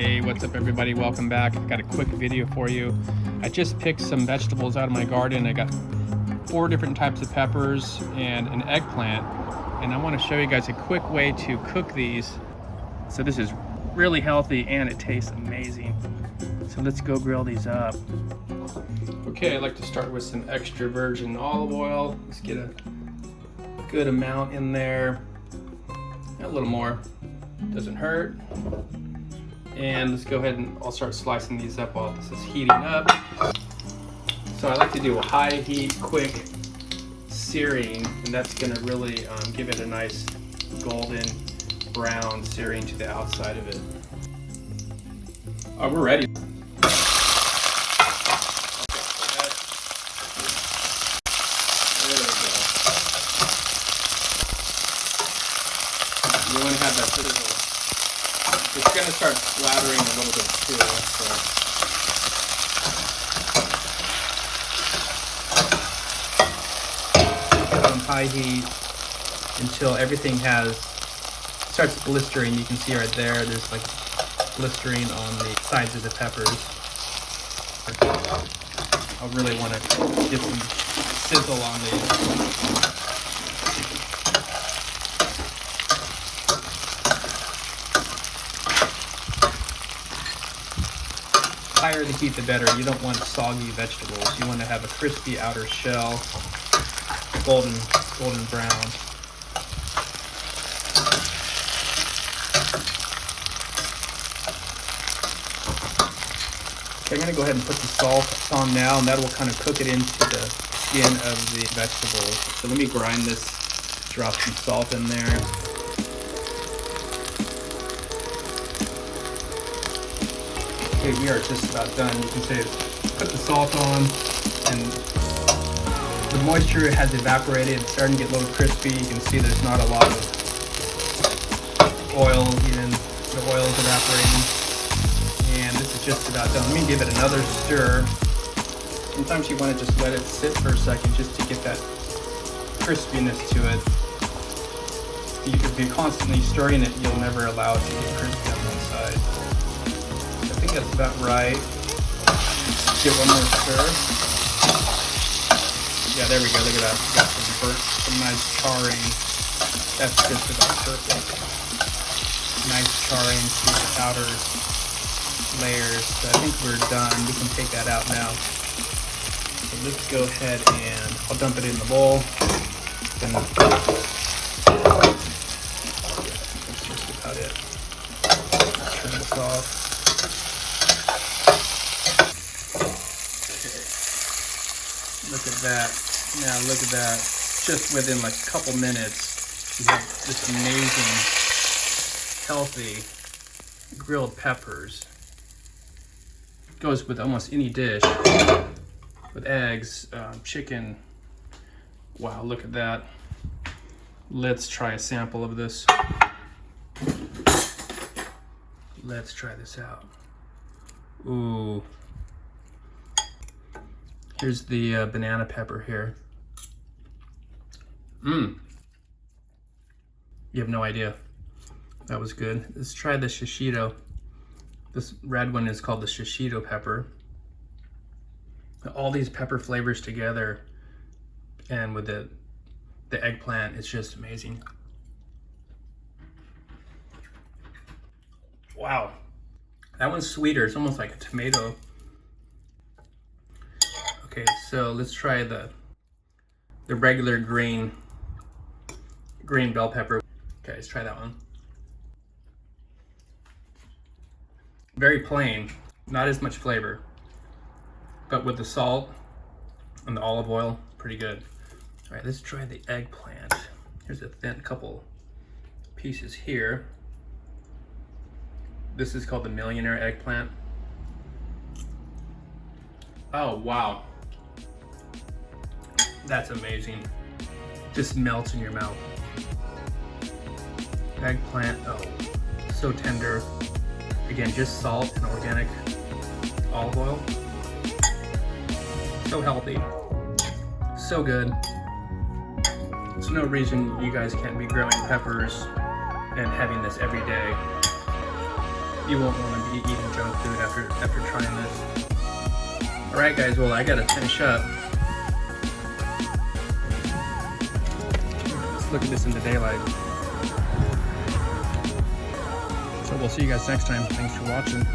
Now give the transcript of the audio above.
Hey, what's up everybody? Welcome back. I've got a quick video for you. I just picked some vegetables out of my garden. I got 4 different types of peppers and an eggplant, and I want to show you guys a quick way to cook these. So this is really healthy and it tastes amazing. So let's go grill these up. Okay, I'd like to start with some extra virgin olive oil. Let's get a good amount in there. A little more, doesn't hurt. And let's go ahead and I'll start slicing these up while this is heating up. So I like to do a high heat, quick searing, and that's gonna really give it a nice golden brown searing to the outside of it. Oh, we're ready. You want to have that sort of, it's going to start splattering a little bit too. So. Put on high heat until everything starts blistering. You can see right there, there's like blistering on the sides of the peppers. I really want to get some sizzle on these. The higher the heat, the better. You don't want soggy vegetables. You want to have a crispy outer shell, golden brown. Okay, I'm going to go ahead and put the salt on now, and that will kind of cook it into the skin of the vegetables. So let me grind this, drop some salt in there. Okay, we are just about done. You can say, put the salt on, and the moisture has evaporated. It's starting to get a little crispy. You can see there's not a lot of oil, even the oil is evaporating. And this is just about done. Let me give it another stir. Sometimes you want to just let it sit for a second just to get that crispiness to it. If you're constantly stirring it, you'll never allow it to get crispy on one side. I think that's about right. Give one more stir. Yeah, there we go. Look at that. Got some nice charring. That's just about perfect. Nice charring through the outer layers. So I think we're done. We can take that out now. So let's go ahead and I'll dump it in the bowl. Then that's just about it. Turn this off. Look at that. Now look at that. Just within like a couple minutes, you have this amazing, healthy grilled peppers. Goes with almost any dish. With eggs, chicken. Wow, look at that. Let's try a sample of this. Let's try this out. Ooh. Here's the banana pepper here. You have no idea. That was good. Let's try the SHISHITO. This red one is called the SHISHITO pepper. All these pepper flavors together, and with the eggplant, it's just amazing. Wow. That one's sweeter. It's almost like a tomato. Okay, so let's try the regular green bell pepper. Okay, let's try that one. Very plain, not as much flavor, but with the salt and the olive oil, pretty good. All right, let's try the eggplant. Here's a thin couple pieces here. This is called the Millionaire eggplant. Oh, wow. That's amazing. Just melts in your mouth. Eggplant, oh, so tender. Again, just salt and organic olive oil. So healthy. So good. There's no reason you guys can't be growing peppers and having this every day. you won't want to be eating junk food after trying this. Alright guys, well I gotta finish up. Let's look at this in the daylight. So we'll see you guys next time. Thanks for watching.